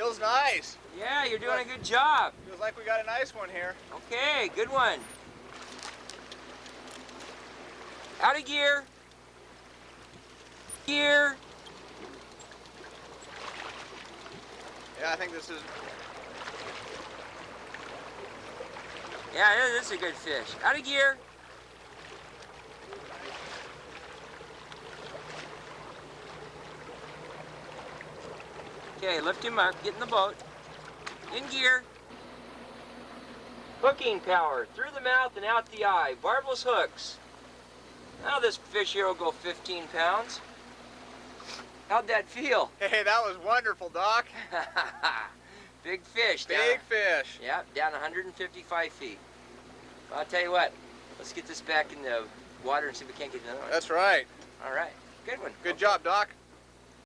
Feels nice. Yeah, you're doing a good job. Feels like we got a nice one here. Okay, good one. Out of gear. Gear. Yeah, I think this is... Yeah, this is a good fish. Out of gear. Okay, lift him up, get in the boat. In gear. Hooking power, through the mouth and out the eye. Barbless hooks. Now this fish here will go 15 pounds. How'd that feel? Hey, that was wonderful, Doc. Big fish. Big fish. Yep, down 155 feet. Well, I'll tell you what, let's get this back in the water and see if we can't get another one. That's right. All right, good one. Good job, Doc.